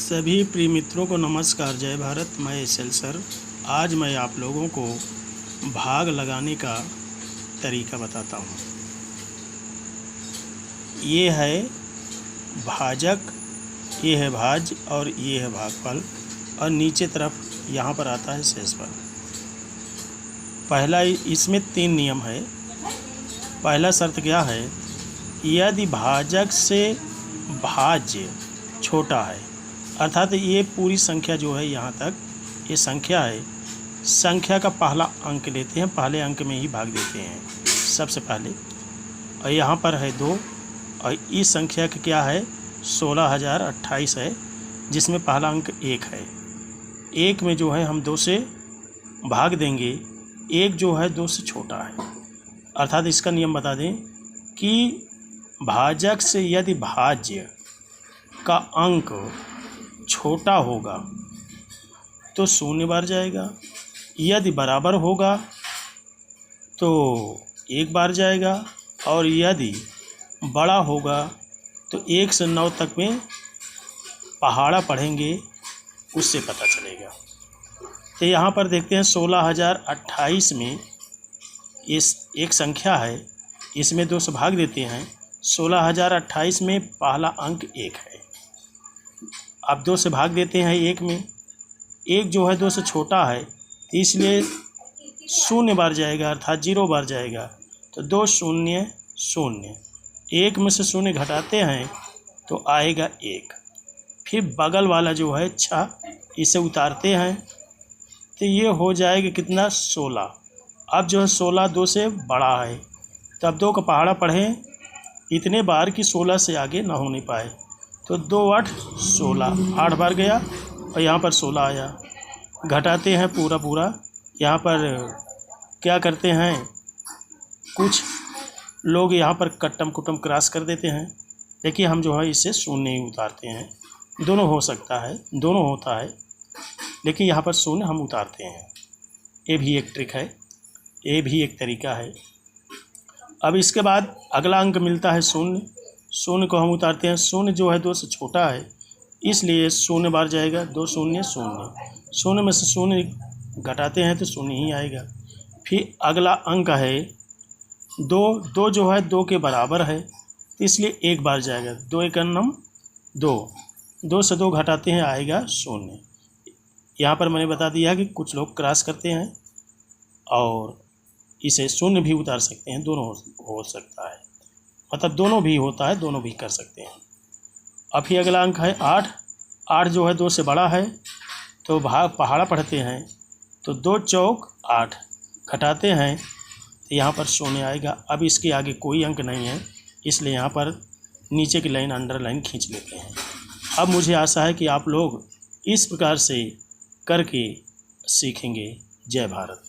सभी प्रिय मित्रों को नमस्कार। जय भारत। मैं एसएल सर। आज मैं आप लोगों को भाग लगाने का तरीका बताता हूँ। ये है भाजक, ये है भाज्य और ये है भागफल, और नीचे तरफ यहाँ पर आता है शेषफल। पहला इसमें 3 नियम है। पहला शर्त क्या है, यदि भाजक से भाज्य छोटा है, अर्थात ये पूरी संख्या जो है यहाँ तक ये संख्या है, संख्या का पहला अंक लेते हैं, पहले अंक में ही भाग देते हैं सबसे पहले। और यहाँ पर है 2, और इस संख्या का क्या है 16,028 है, जिसमें पहला अंक 1 है। 1 में जो है हम 2 से भाग देंगे, 1 जो है 2 से छोटा है। अर्थात इसका नियम बता दें कि भाजक से यदि भाज्य का अंक छोटा होगा तो 0 बार जाएगा, यदि बराबर होगा तो 1 बार जाएगा, और यदि बड़ा होगा तो 1 से 9 तक में पहाड़ा पढ़ेंगे, उससे पता चलेगा। तो यहाँ पर देखते हैं 16,028 में इस एक संख्या है, इसमें 2 से भाग देते हैं। 16,028 में पहला अंक 1 है। अब 2 से भाग देते हैं 1 में, 1 जो है 2 से छोटा है, इसलिए 0 बार जाएगा, अर्थात 0 बार जाएगा। तो 2 0 0, 1 में से 0 घटाते हैं तो आएगा 1। फिर बगल वाला जो है 6, इसे उतारते हैं तो ये हो जाएगा कितना 16। अब जो है 16 2 से बड़ा है, तब 2 का पहाड़ा पढ़ें इतने बार कि 16 से आगे ना होने पाए। तो 2 8 16, 8 बार गया और यहाँ पर 16 आया। घटाते हैं पूरा, यहाँ पर क्या करते हैं, कुछ लोग यहाँ पर कट्टम कुटम क्रॉस कर देते हैं, देखिए हम जो है इससे 0 ही उतारते हैं। दोनों हो सकता है, दोनों होता है, लेकिन यहाँ पर 0 हम उतारते हैं। ये भी एक ट्रिक है, ये भी एक तरीका है। अब इसके बाद अगला अंक मिलता है 0। 0 को हम उतारते हैं, 0 जो है 2 से छोटा है, इसलिए 0 बार जाएगा। 2 0 0, 0 में से 0 घटाते हैं तो 0 ही आएगा। फिर अगला अंक है 2, 2 जो है 2 के बराबर है, इसलिए 1 बार जाएगा। 2 1 2, 2 से 2 घटाते हैं आएगा 0। यहाँ पर मैंने बता दिया कि कुछ लोग क्रॉस करते हैं और इसे 0 भी उतार सकते हैं, दोनों हो सकता है, मतलब दोनों भी होता है, दोनों भी कर सकते हैं। अब फिर अगला अंक है 8। 8 जो है 2 से बड़ा है, तो भाग पहाड़ा पढ़ते हैं, तो 2 चौक 8 घटाते हैं तो यहाँ पर 0 आएगा। अब इसके आगे कोई अंक नहीं है, इसलिए यहाँ पर नीचे की लाइन अंडरलाइन खींच लेते हैं। अब मुझे आशा है कि आप लोग इस प्रकार से करके सीखेंगे। जय भारत।